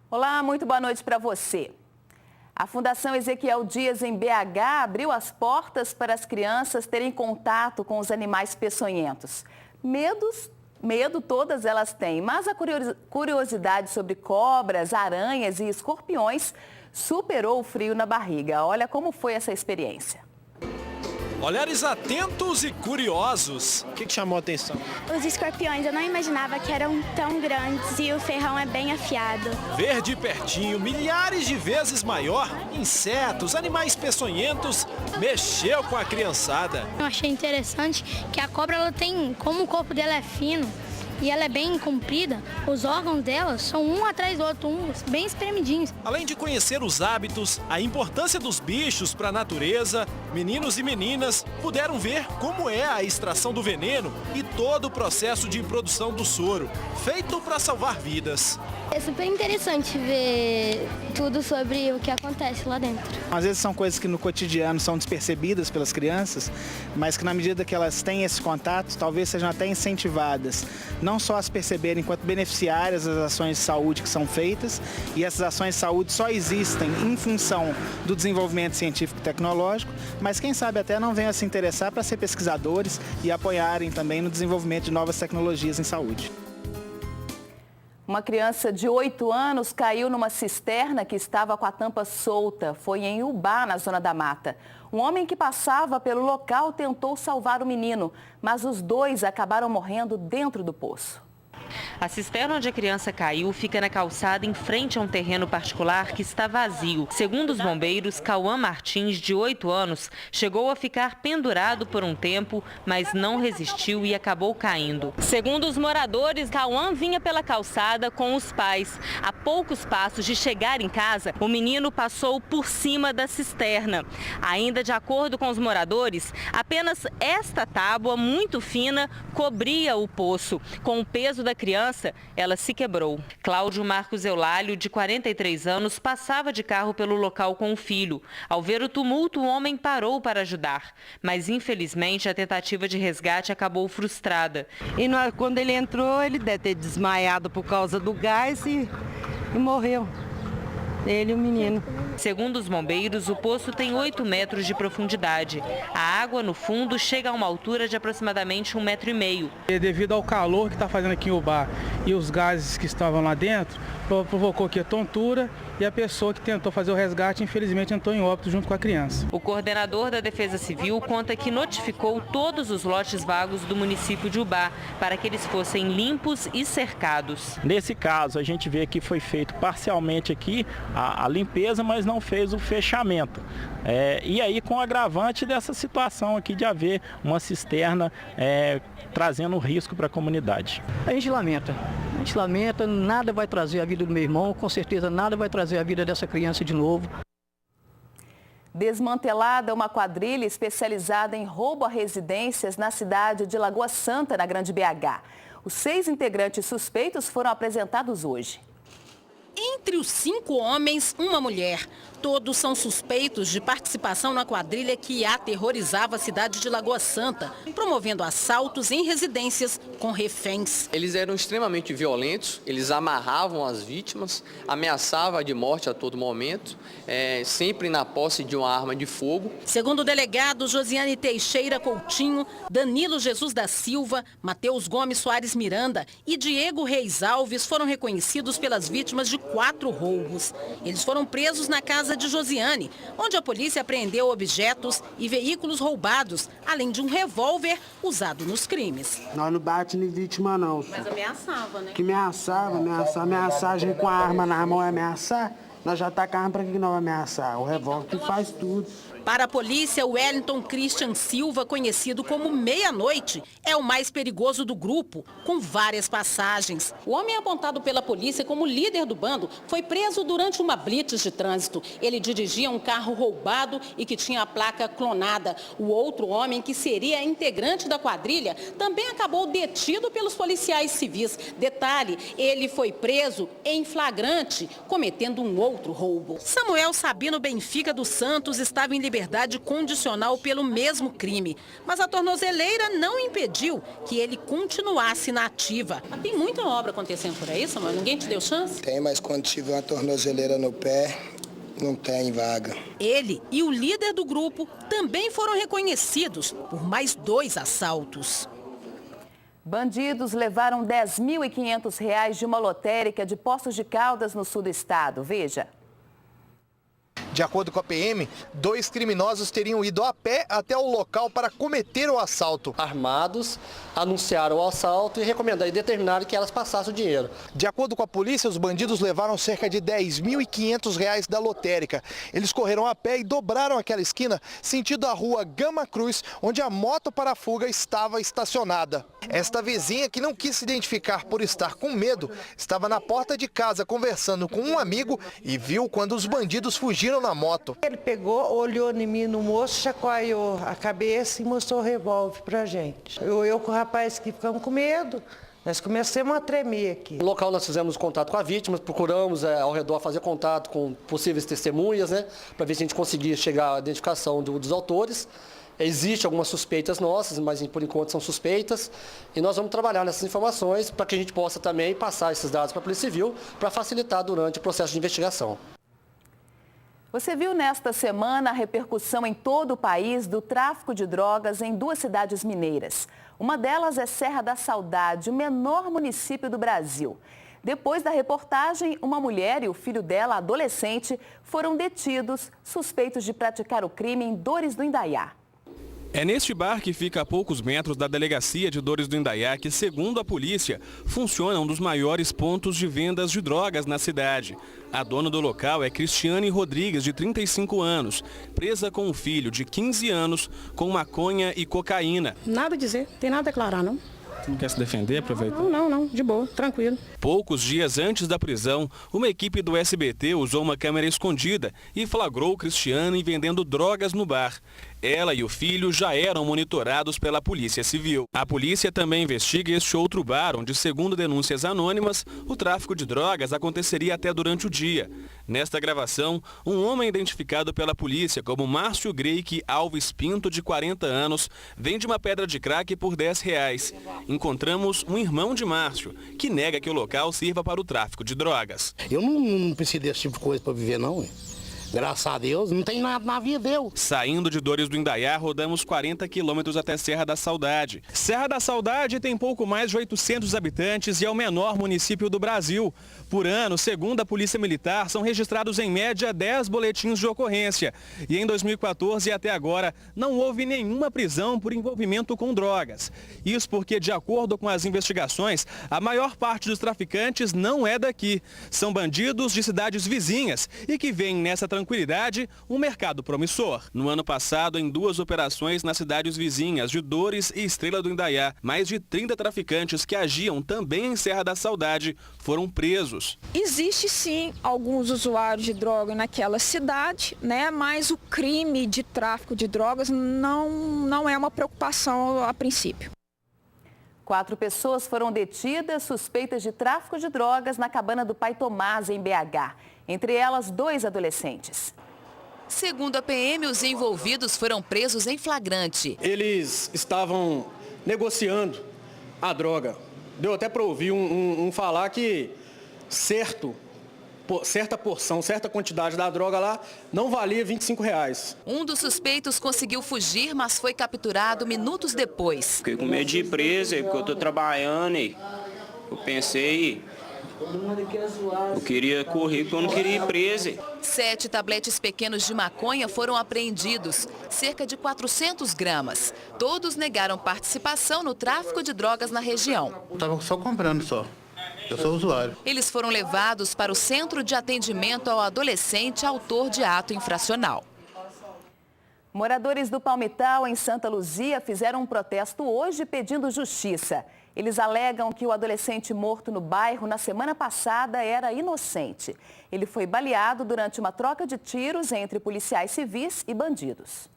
Olá, muito boa noite para você. A Fundação Ezequiel Dias, em BH, abriu as portas para as crianças terem contato com os animais peçonhentos. Medo todas elas têm, mas a curiosidade sobre cobras, aranhas e escorpiões superou o frio na barriga. Olha como foi essa experiência. Olhares atentos e curiosos. O que chamou a atenção? Os escorpiões, eu não imaginava que eram tão grandes e o ferrão é bem afiado. Ver de pertinho, milhares de vezes maior, insetos, animais peçonhentos, mexeu com a criançada. Eu achei interessante que a cobra, ela tem, como o corpo dela é fino e ela é bem comprida, os órgãos dela são um atrás do outro, bem espremidinhos. Além de conhecer os hábitos, a importância dos bichos para a natureza, meninos e meninas puderam ver como é a extração do veneno e todo o processo de produção do soro, feito para salvar vidas. É super interessante ver tudo sobre o que acontece lá dentro. Às vezes são coisas que no cotidiano são despercebidas pelas crianças, mas que na medida que elas têm esse contato, talvez sejam até incentivadas, não só a se perceberem enquanto beneficiárias das ações de saúde que são feitas, e essas ações de saúde só existem em função do desenvolvimento científico e tecnológico, mas quem sabe até não venham a se interessar para ser pesquisadores e apoiarem também no desenvolvimento de novas tecnologias em saúde. Uma criança de 8 anos caiu numa cisterna que estava com a tampa solta. Foi em Ubá, na Zona da Mata. Um homem que passava pelo local tentou salvar o menino, mas os dois acabaram morrendo dentro do poço. A cisterna onde a criança caiu fica na calçada em frente a um terreno particular que está vazio. Segundo os bombeiros, Cauã Martins, de 8 anos, chegou a ficar pendurado por um tempo, mas não resistiu e acabou caindo. Segundo os moradores, Cauã vinha pela calçada com os pais. A poucos passos de chegar em casa, o menino passou por cima da cisterna. Ainda de acordo com os moradores, apenas esta tábua muito fina cobria o poço. Com o peso da criança, ela se quebrou. Cláudio Marcos Eulálio, de 43 anos, passava de carro pelo local com o filho. Ao ver o tumulto, o homem parou para ajudar. Mas, infelizmente, a tentativa de resgate acabou frustrada. E quando ele entrou, ele deve ter desmaiado por causa do gás e morreu. Ele e o menino. Segundo os bombeiros, o poço tem 8 metros de profundidade. A água no fundo chega a uma altura de aproximadamente 1,5 metros. Devido ao calor que está fazendo aqui em Ubá e os gases que estavam lá dentro, provocou aqui a tontura e a pessoa que tentou fazer o resgate, infelizmente, entrou em óbito junto com a criança. O coordenador da Defesa Civil conta que notificou todos os lotes vagos do município de Ubá para que eles fossem limpos e cercados. Nesse caso, a gente vê que foi feito parcialmente aqui a limpeza, mas não fez o fechamento. E aí com o agravante dessa situação aqui de haver uma cisterna trazendo risco para a comunidade. A gente lamenta, nada vai trazer a vida do meu irmão, com certeza nada vai trazer a vida dessa criança de novo. Desmantelada uma quadrilha especializada em roubo a residências na cidade de Lagoa Santa, na Grande BH. Os 6 integrantes suspeitos foram apresentados hoje. Entre os 5 homens, uma mulher. Todos são suspeitos de participação na quadrilha que aterrorizava a cidade de Lagoa Santa, promovendo assaltos em residências com reféns. Eles eram extremamente violentos, eles amarravam as vítimas, ameaçavam de morte a todo momento, sempre na posse de uma arma de fogo. Segundo o delegado Josiane Teixeira Coutinho, Danilo Jesus da Silva, Matheus Gomes Soares Miranda e Diego Reis Alves foram reconhecidos pelas vítimas de 4 roubos. Eles foram presos na casa de Josiane, onde a polícia apreendeu objetos e veículos roubados, além de um revólver usado nos crimes. Nós não bate nem vítima não. Mas ameaçava, né? Que ameaçagem com a arma na mão é ameaçar? Nós já tá com a arma, pra que nós vamos ameaçar? O revólver que faz tudo. Para a polícia, o Wellington Christian Silva, conhecido como Meia-Noite, é o mais perigoso do grupo, com várias passagens. O homem apontado pela polícia como líder do bando foi preso durante uma blitz de trânsito. Ele dirigia um carro roubado e que tinha a placa clonada. O outro homem, que seria integrante da quadrilha, também acabou detido pelos policiais civis. Detalhe, ele foi preso em flagrante, cometendo um outro roubo. Samuel Sabino Benfica dos Santos estava em liberdade liberdade condicional pelo mesmo crime. Mas a tornozeleira não impediu que ele continuasse na ativa. Tem muita obra acontecendo por aí, Samuel? Ninguém te deu chance? Tem, mas quando tiver uma tornozeleira no pé, não tem vaga. Ele e o líder do grupo também foram reconhecidos por mais 2 assaltos. Bandidos levaram R$ 10.500 de uma lotérica de Poços de Caldas, no sul do estado. Veja. De acordo com a PM, 2 criminosos teriam ido a pé até o local para cometer o assalto. Armados, anunciaram o assalto e determinaram que elas passassem o dinheiro. De acordo com a polícia, os bandidos levaram cerca de R$ 10.500 da lotérica. Eles correram a pé e dobraram aquela esquina, sentido a rua Gama Cruz, onde a moto para a fuga estava estacionada. Esta vizinha, que não quis se identificar por estar com medo, estava na porta de casa conversando com um amigo e viu quando os bandidos fugiram na moto. Ele pegou, olhou em mim no moço, chacoalhou a cabeça e mostrou o revólver pra gente. Eu com o rapaz que ficamos com medo, nós começamos a tremer aqui. No local nós fizemos contato com a vítima, procuramos ao redor fazer contato com possíveis testemunhas, para ver se a gente conseguia chegar à identificação dos autores. Existem algumas suspeitas nossas, mas por enquanto são suspeitas. E nós vamos trabalhar nessas informações para que a gente possa também passar esses dados para a Polícia Civil para facilitar durante o processo de investigação. Você viu nesta semana a repercussão em todo o país do tráfico de drogas em 2 cidades mineiras. Uma delas é Serra da Saudade, o menor município do Brasil. Depois da reportagem, uma mulher e o filho dela, adolescente, foram detidos, suspeitos de praticar o crime em Dores do Indaiá. É neste bar, que fica a poucos metros da delegacia de Dores do Indaiá, que, segundo a polícia, funciona um dos maiores pontos de vendas de drogas na cidade. A dona do local é Cristiane Rodrigues, de 35 anos, presa com um filho de 15 anos com maconha e cocaína. Nada a dizer, tem nada a declarar, não. Você não quer se defender, prefeito? Não, de boa, tranquilo. Poucos dias antes da prisão, uma equipe do SBT usou uma câmera escondida e flagrou Cristiane vendendo drogas no bar. Ela e o filho já eram monitorados pela Polícia Civil. A polícia também investiga este outro bar, onde, segundo denúncias anônimas, o tráfico de drogas aconteceria até durante o dia. Nesta gravação, um homem identificado pela polícia como Márcio Greike Alves Pinto, de 40 anos, vende uma pedra de crack por R$10. Encontramos um irmão de Márcio, que nega que o local sirva para o tráfico de drogas. Eu não preciso desse tipo de coisa para viver, não, hein? Graças a Deus, não tem nada na vida, eu. Saindo de Dores do Indaiá, rodamos 40 quilômetros até Serra da Saudade. Serra da Saudade tem pouco mais de 800 habitantes e é o menor município do Brasil. Por ano, segundo a Polícia Militar, são registrados em média 10 boletins de ocorrência. E em 2014 até agora, não houve nenhuma prisão por envolvimento com drogas. Isso porque, de acordo com as investigações, a maior parte dos traficantes não é daqui. São bandidos de cidades vizinhas e que veem nessa tranquilidade um mercado promissor. No ano passado, em 2 operações nas cidades vizinhas de Dores e Estrela do Indaiá, mais de 30 traficantes que agiam também em Serra da Saudade foram presos. Existe sim alguns usuários de droga naquela cidade, né? Mas o crime de tráfico de drogas não é uma preocupação a princípio. 4 pessoas foram detidas suspeitas de tráfico de drogas na cabana do Pai Tomás, em BH. Entre elas, 2 adolescentes. Segundo a PM, os envolvidos foram presos em flagrante. Eles estavam negociando a droga. Deu até para ouvir um falar que certa porção, certa quantidade da droga lá não valia R$25. Um dos suspeitos conseguiu fugir, mas foi capturado minutos depois. Fiquei com medo de ir preso, porque eu estou trabalhando e eu pensei, eu queria correr porque eu não queria ir preso. 7 tabletes pequenos de maconha foram apreendidos, cerca de 400 gramas. Todos negaram participação no tráfico de drogas na região. Estava só comprando só. Eu sou usuário. Eles foram levados para o Centro de Atendimento ao Adolescente autor de ato infracional. Moradores do Palmital, em Santa Luzia, fizeram um protesto hoje pedindo justiça. Eles alegam que o adolescente morto no bairro na semana passada era inocente. Ele foi baleado durante uma troca de tiros entre policiais civis e bandidos.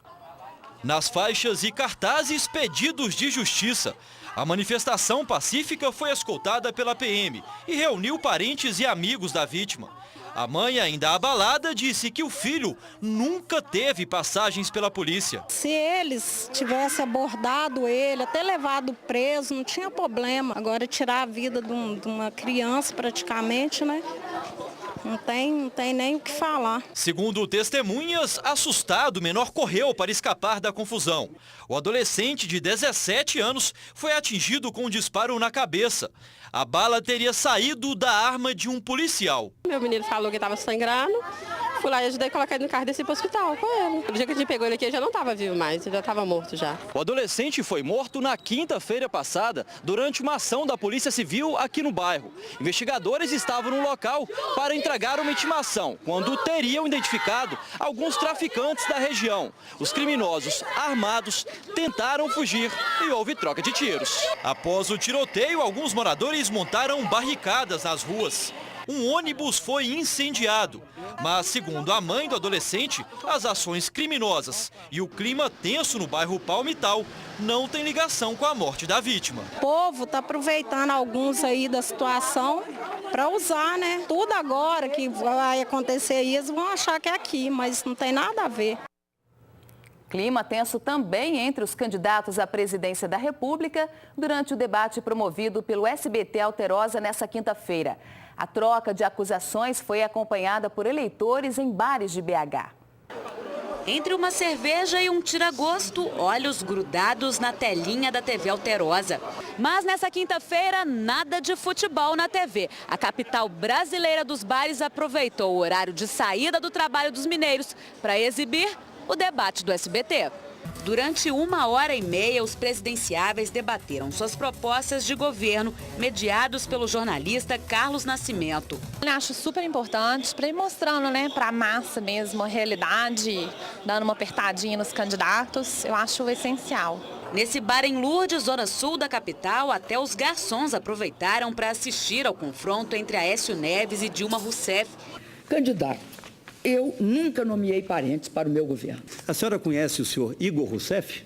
Nas faixas e cartazes, pedidos de justiça. A manifestação pacífica foi escoltada pela PM e reuniu parentes e amigos da vítima. A mãe, ainda abalada, disse que o filho nunca teve passagens pela polícia. Se eles tivessem abordado ele, até levado preso, não tinha problema. Agora tirar a vida de uma criança praticamente, né? Não tem nem o que falar. Segundo testemunhas, assustado, o menor correu para escapar da confusão. O adolescente de 17 anos foi atingido com um disparo na cabeça. A bala teria saído da arma de um policial. Meu menino falou que estava sangrando. Fui lá e ajudei a colocar ele no carro e desci para o hospital com ele. No dia que a gente pegou ele aqui, ele já não estava vivo mais, ele já estava morto já. O adolescente foi morto na quinta-feira passada, durante uma ação da Polícia Civil aqui no bairro. Investigadores estavam no local para entregar uma intimação, quando teriam identificado alguns traficantes da região. Os criminosos armados tentaram fugir e houve troca de tiros. Após o tiroteio, alguns moradores montaram barricadas nas ruas. Um ônibus foi incendiado, mas segundo a mãe do adolescente, as ações criminosas e o clima tenso no bairro Palmital não tem ligação com a morte da vítima. O povo está aproveitando alguns aí da situação para usar, né? Tudo agora que vai acontecer isso, vão achar que é aqui, mas não tem nada a ver. Clima tenso também entre os candidatos à presidência da República durante o debate promovido pelo SBT Alterosa nesta quinta-feira. A troca de acusações foi acompanhada por eleitores em bares de BH. Entre uma cerveja e um tira-gosto, olhos grudados na telinha da TV Alterosa. Mas nessa quinta-feira, nada de futebol na TV. A capital brasileira dos bares aproveitou o horário de saída do trabalho dos mineiros para exibir o debate do SBT. Durante 1h30, os presidenciáveis debateram suas propostas de governo, mediados pelo jornalista Carlos Nascimento. Eu acho super importante para ir mostrando, né, para a massa mesmo a realidade, dando uma apertadinha nos candidatos, eu acho essencial. Nesse bar em Lourdes, zona sul da capital, até os garçons aproveitaram para assistir ao confronto entre Aécio Neves e Dilma Rousseff. Candidato. Eu nunca nomeei parentes para o meu governo. A senhora conhece o senhor Igor Rousseff?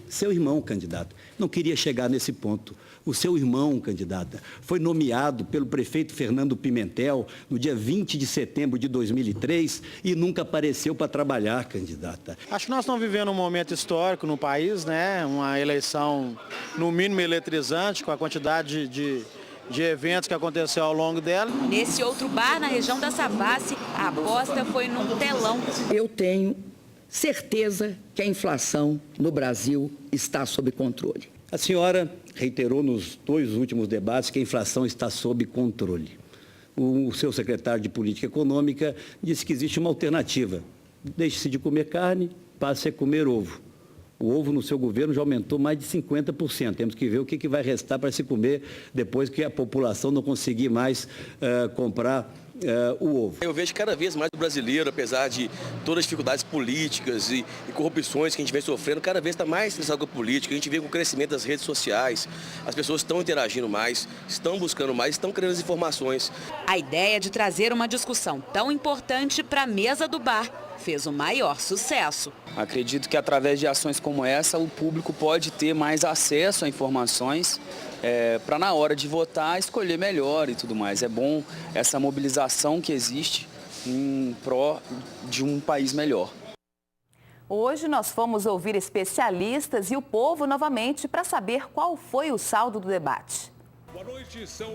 Seu irmão, candidato. Não queria chegar nesse ponto. O seu irmão, candidata, foi nomeado pelo prefeito Fernando Pimentel no dia 20 de setembro de 2003 e nunca apareceu para trabalhar, candidata. Acho que nós estamos vivendo um momento histórico no país, né? Uma eleição, no mínimo, eletrizante, com a quantidade de eventos que aconteceu ao longo dela. Nesse outro bar, na região da Savassi, a aposta foi num telão. Eu tenho certeza que a inflação no Brasil está sob controle. A senhora reiterou nos 2 últimos debates que a inflação está sob controle. O seu secretário de Política Econômica disse que existe uma alternativa. Deixe-se de comer carne, passe a comer ovo. O ovo no seu governo já aumentou mais de 50%. Temos que ver o que vai restar para se comer depois que a população não conseguir mais comprar o ovo. Eu vejo cada vez mais o brasileiro, apesar de todas as dificuldades políticas e corrupções que a gente vem sofrendo, cada vez está mais estressado com a política. A gente vê com o crescimento das redes sociais, as pessoas estão interagindo mais, estão buscando mais, estão querendo as informações. A ideia de trazer uma discussão tão importante para a mesa do bar fez o maior sucesso. Acredito que através de ações como essa, o público pode ter mais acesso a informações para na hora de votar escolher melhor e tudo mais. É bom essa mobilização que existe em pró de um país melhor. Hoje nós fomos ouvir especialistas e o povo novamente para saber qual foi o saldo do debate.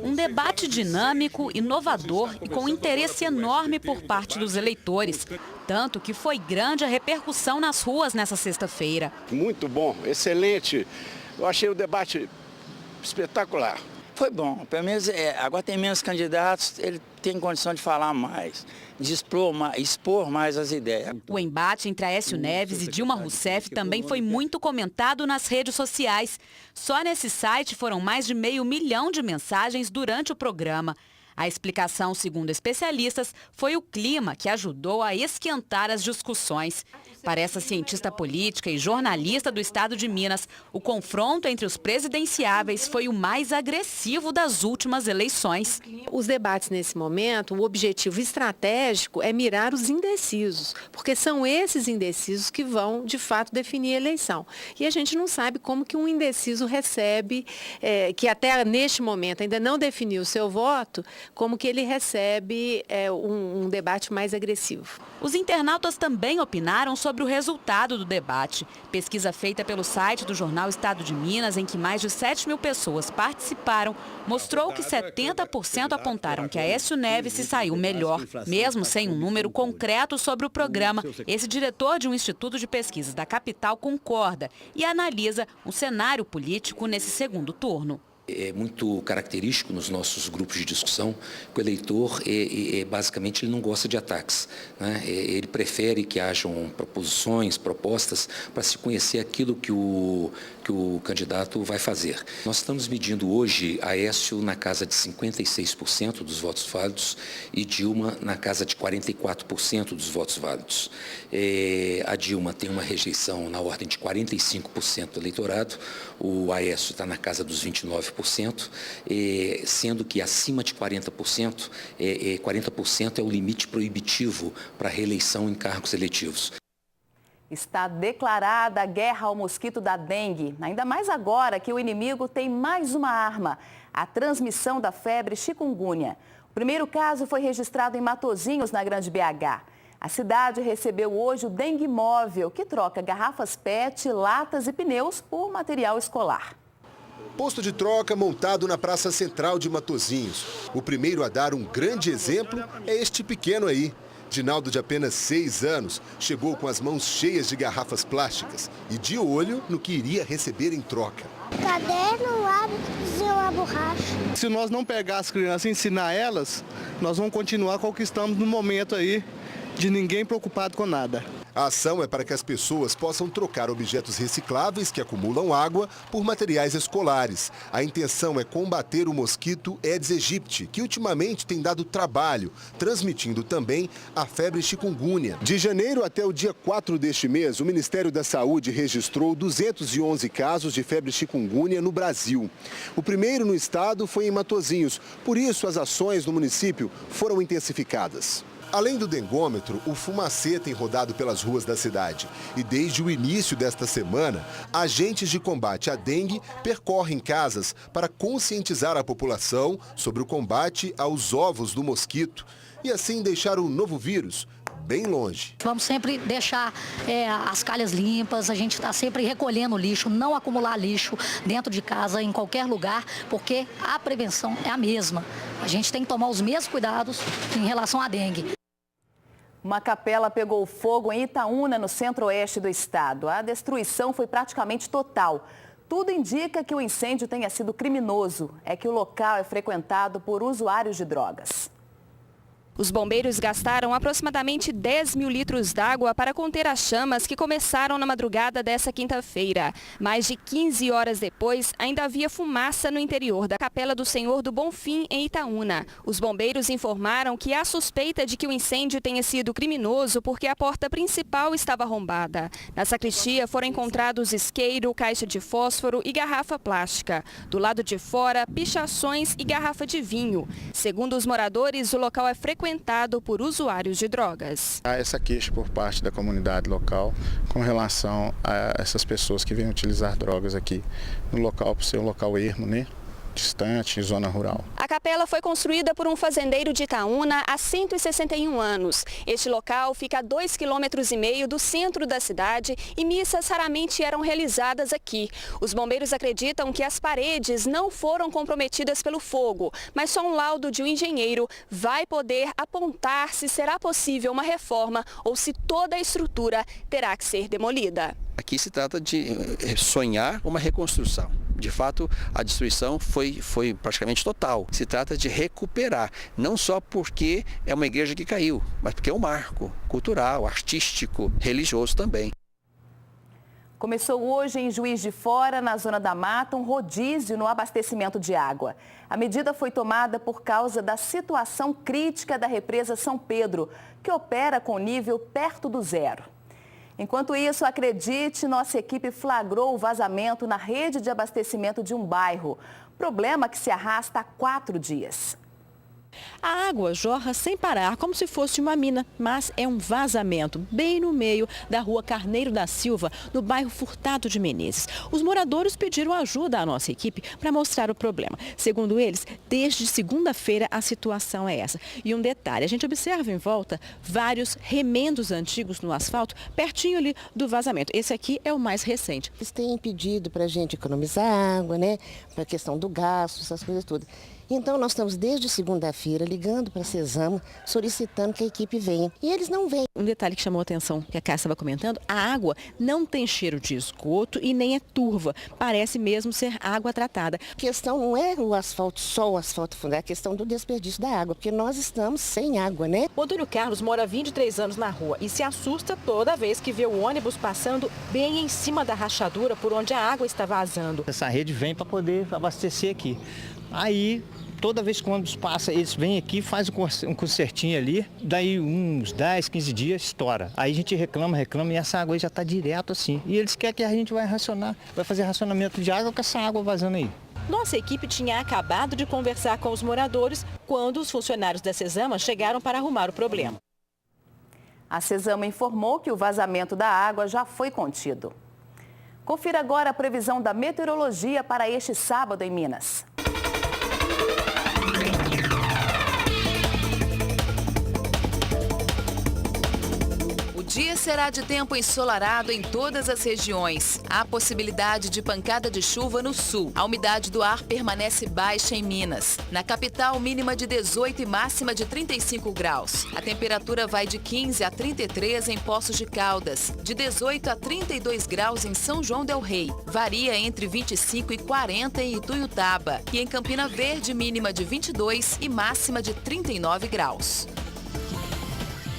Um debate dinâmico, inovador e com interesse enorme por parte dos eleitores. Tanto que foi grande a repercussão nas ruas nessa sexta-feira. Muito bom, excelente. Eu achei o debate espetacular. Foi bom, pelo menos agora tem menos candidatos, ele tem condição de falar mais, de expor mais as ideias. O embate entre Aécio Neves e Dilma Rousseff também foi muito comentado nas redes sociais. Só nesse site foram mais de 500 mil de mensagens durante o programa. A explicação, segundo especialistas, foi o clima que ajudou a esquentar as discussões. Para essa cientista política e jornalista do estado de Minas, o confronto entre os presidenciáveis foi o mais agressivo das últimas eleições. Os debates nesse momento, o objetivo estratégico é mirar os indecisos, porque são esses indecisos que vão, de fato, definir a eleição. E a gente não sabe como que um indeciso recebe, que até neste momento ainda não definiu o seu voto, como que ele recebe um debate mais agressivo. Os internautas também opinaram sobre o resultado do debate. Pesquisa feita pelo site do jornal Estado de Minas, em que mais de 7 mil pessoas participaram, mostrou que 70% apontaram que Aécio Neves se saiu melhor. Mesmo sem um número concreto sobre o programa, esse diretor de um instituto de pesquisas da capital concorda e analisa um cenário político nesse segundo turno. É muito característico nos nossos grupos de discussão que o eleitor, basicamente, ele não gosta de ataques, né? Ele prefere que hajam proposições, propostas, para se conhecer aquilo que o candidato vai fazer. Nós estamos medindo hoje Aécio na casa de 56% dos votos válidos e Dilma na casa de 44% dos votos válidos. A Dilma tem uma rejeição na ordem de 45% do eleitorado, o Aécio está na casa dos 29%, sendo que acima de 40%, 40% é o limite proibitivo para reeleição em cargos eletivos. Está declarada a guerra ao mosquito da dengue, ainda mais agora que o inimigo tem mais uma arma, a transmissão da febre chikungunya. O primeiro caso foi registrado em Matozinhos, na Grande BH. A cidade recebeu hoje o Dengue Móvel, que troca garrafas PET, latas e pneus por material escolar. Posto de troca montado na Praça Central de Matozinhos. O primeiro a dar um grande exemplo é este pequeno aí. Dinaldo, de apenas 6 anos, chegou com as mãos cheias de garrafas plásticas e de olho no que iria receber em troca. Caderno, lápis e uma borracha. Se nós não pegar as crianças e ensinar elas, nós vamos continuar com o que estamos no momento aí, de ninguém preocupado com nada. A ação é para que as pessoas possam trocar objetos recicláveis que acumulam água por materiais escolares. A intenção é combater o mosquito Aedes aegypti, que ultimamente tem dado trabalho, transmitindo também a febre chikungunya. De janeiro até o dia 4 deste mês, o Ministério da Saúde registrou 211 casos de febre chikungunya no Brasil. O primeiro no estado foi em Matozinhos, por isso as ações no município foram intensificadas. Além do dengômetro, o fumacê tem rodado pelas ruas da cidade. E desde o início desta semana, agentes de combate à dengue percorrem casas para conscientizar a população sobre o combate aos ovos do mosquito e assim deixar o novo vírus bem longe. Vamos sempre deixar as calhas limpas, a gente está sempre recolhendo lixo, não acumular lixo dentro de casa, em qualquer lugar, porque a prevenção é a mesma. A gente tem que tomar os mesmos cuidados em relação à dengue. Uma capela pegou fogo em Itaúna, no centro-oeste do estado. A destruição foi praticamente total. Tudo indica que o incêndio tenha sido criminoso. É que o local é frequentado por usuários de drogas. Os bombeiros gastaram aproximadamente 10 mil litros d'água para conter as chamas que começaram na madrugada dessa quinta-feira. Mais de 15 horas depois, ainda havia fumaça no interior da Capela do Senhor do Bonfim, em Itaúna. Os bombeiros informaram que há suspeita de que o incêndio tenha sido criminoso porque a porta principal estava arrombada. Na sacristia foram encontrados isqueiro, caixa de fósforo e garrafa plástica. Do lado de fora, pichações e garrafa de vinho. Segundo os moradores, o local é frequentado por usuários de drogas. Há essa queixa por parte da comunidade local com relação a essas pessoas que vêm utilizar drogas aqui no local, por ser um local ermo, né? Distante, zona rural. A capela foi construída por um fazendeiro de Itaúna há 161 anos. Este local fica a 2,5 km do centro da cidade e missas raramente eram realizadas aqui. Os bombeiros acreditam que as paredes não foram comprometidas pelo fogo, mas só um laudo de um engenheiro vai poder apontar se será possível uma reforma ou se toda a estrutura terá que ser demolida. Aqui se trata de sonhar uma reconstrução. De fato, a destruição foi praticamente total. Se trata de recuperar, não só porque é uma igreja que caiu, mas porque é um marco cultural, artístico, religioso também. Começou hoje em Juiz de Fora, na Zona da Mata, um rodízio no abastecimento de água. A medida foi tomada por causa da situação crítica da represa São Pedro, que opera com nível perto do zero. Enquanto isso, acredite, nossa equipe flagrou o vazamento na rede de abastecimento de um bairro. Problema que se arrasta há 4 dias. A água jorra sem parar, como se fosse uma mina, mas é um vazamento bem no meio da rua Carneiro da Silva, no bairro Furtado de Menezes. Os moradores pediram ajuda à nossa equipe para mostrar o problema. Segundo eles, desde segunda-feira a situação é essa. E um detalhe, a gente observa em volta vários remendos antigos no asfalto, pertinho ali do vazamento. Esse aqui é o mais recente. Eles têm pedido para a gente economizar água, né? Para a questão do gasto, essas coisas todas. Então, nós estamos desde segunda-feira ligando para a Cesamo, solicitando que a equipe venha. E eles não vêm. Um detalhe que chamou a atenção, que a Cássia estava comentando, a água não tem cheiro de esgoto e nem é turva. Parece mesmo ser água tratada. A questão não é o asfalto, só o asfalto fundo, é a questão do desperdício da água, porque nós estamos sem água, né? O Antônio Carlos mora há 23 anos na rua e se assusta toda vez que vê o ônibus passando bem em cima da rachadura por onde a água está vazando. Essa rede vem para poder abastecer aqui. Aí, toda vez que o ônibus passa, eles vêm aqui, fazem um concertinho ali, daí uns 10, 15 dias, estoura. Aí a gente reclama e essa água aí já está direto assim. E eles querem que a gente vai fazer racionamento de água com essa água vazando aí. Nossa equipe tinha acabado de conversar com os moradores quando os funcionários da Cesama chegaram para arrumar o problema. A Cesama informou que o vazamento da água já foi contido. Confira agora a previsão da meteorologia para este sábado em Minas. O dia será de tempo ensolarado em todas as regiões. Há possibilidade de pancada de chuva no sul. A umidade do ar permanece baixa em Minas. Na capital, mínima de 18 e máxima de 35 graus. A temperatura vai de 15 a 33 em Poços de Caldas, de 18 a 32 graus em São João del Rei. Varia entre 25 e 40 em Ituiutaba. E em Campina Verde, mínima de 22 e máxima de 39 graus.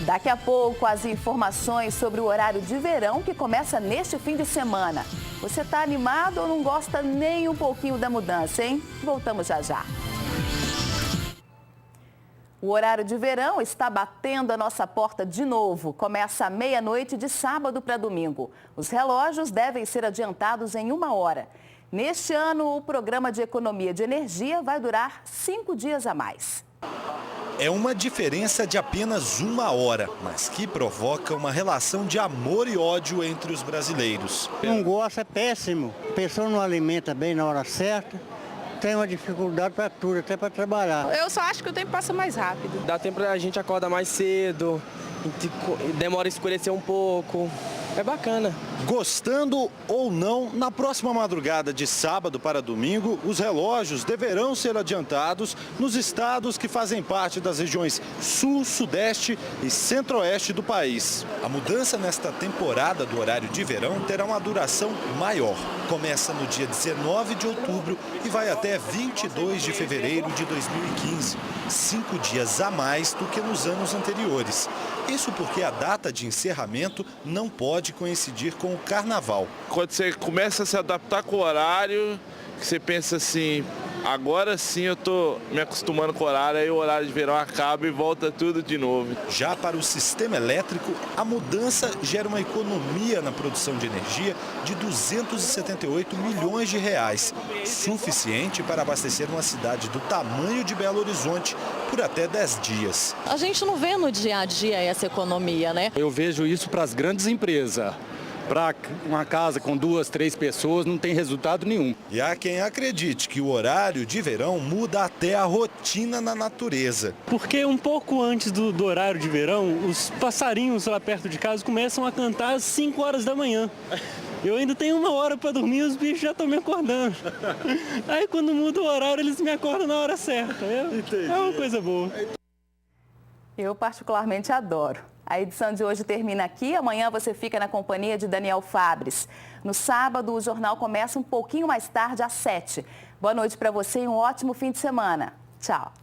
Daqui a pouco, as informações sobre o horário de verão que começa neste fim de semana. Você está animado ou não gosta nem um pouquinho da mudança, hein? Voltamos já já. O horário de verão está batendo a nossa porta de novo. Começa à meia-noite de sábado para domingo. Os relógios devem ser adiantados em 1 hora. Neste ano, o programa de economia de energia vai durar 5 dias a mais. É uma diferença de apenas 1 hora, mas que provoca uma relação de amor e ódio entre os brasileiros. Não gosta, é péssimo. A pessoa não alimenta bem na hora certa, tem uma dificuldade para tudo, até para trabalhar. Eu só acho que o tempo passa mais rápido. Dá tempo a gente acordar mais cedo, demora a escurecer um pouco. É bacana. Gostando ou não, na próxima madrugada de sábado para domingo, os relógios deverão ser adiantados nos estados que fazem parte das regiões Sul, Sudeste e Centro-Oeste do país. A mudança nesta temporada do horário de verão terá uma duração maior. Começa no dia 19 de outubro e vai até 22 de fevereiro de 2015. 5 dias a mais do que nos anos anteriores. Isso porque a data de encerramento não pode coincidir com o carnaval. Quando você começa a se adaptar com o horário, você pensa assim, agora sim eu estou me acostumando com o horário, aí o horário de verão acaba e volta tudo de novo. Já para o sistema elétrico, a mudança gera uma economia na produção de energia de 278 milhões de reais, suficiente para abastecer uma cidade do tamanho de Belo Horizonte por até 10 dias. A gente não vê no dia a dia essa economia, né? Eu vejo isso para as grandes empresas. Para uma casa com 2, 3 pessoas não tem resultado nenhum. E há quem acredite que o horário de verão muda até a rotina na natureza. Porque um pouco antes do horário de verão, os passarinhos lá perto de casa começam a cantar às 5 horas da manhã. Eu ainda tenho 1 hora para dormir e os bichos já estão me acordando. Aí quando muda o horário, eles me acordam na hora certa. É uma coisa boa. Eu particularmente adoro. A edição de hoje termina aqui. Amanhã você fica na companhia de Daniel Fabres. No sábado, o jornal começa um pouquinho mais tarde, às 7. Boa noite para você e um ótimo fim de semana. Tchau.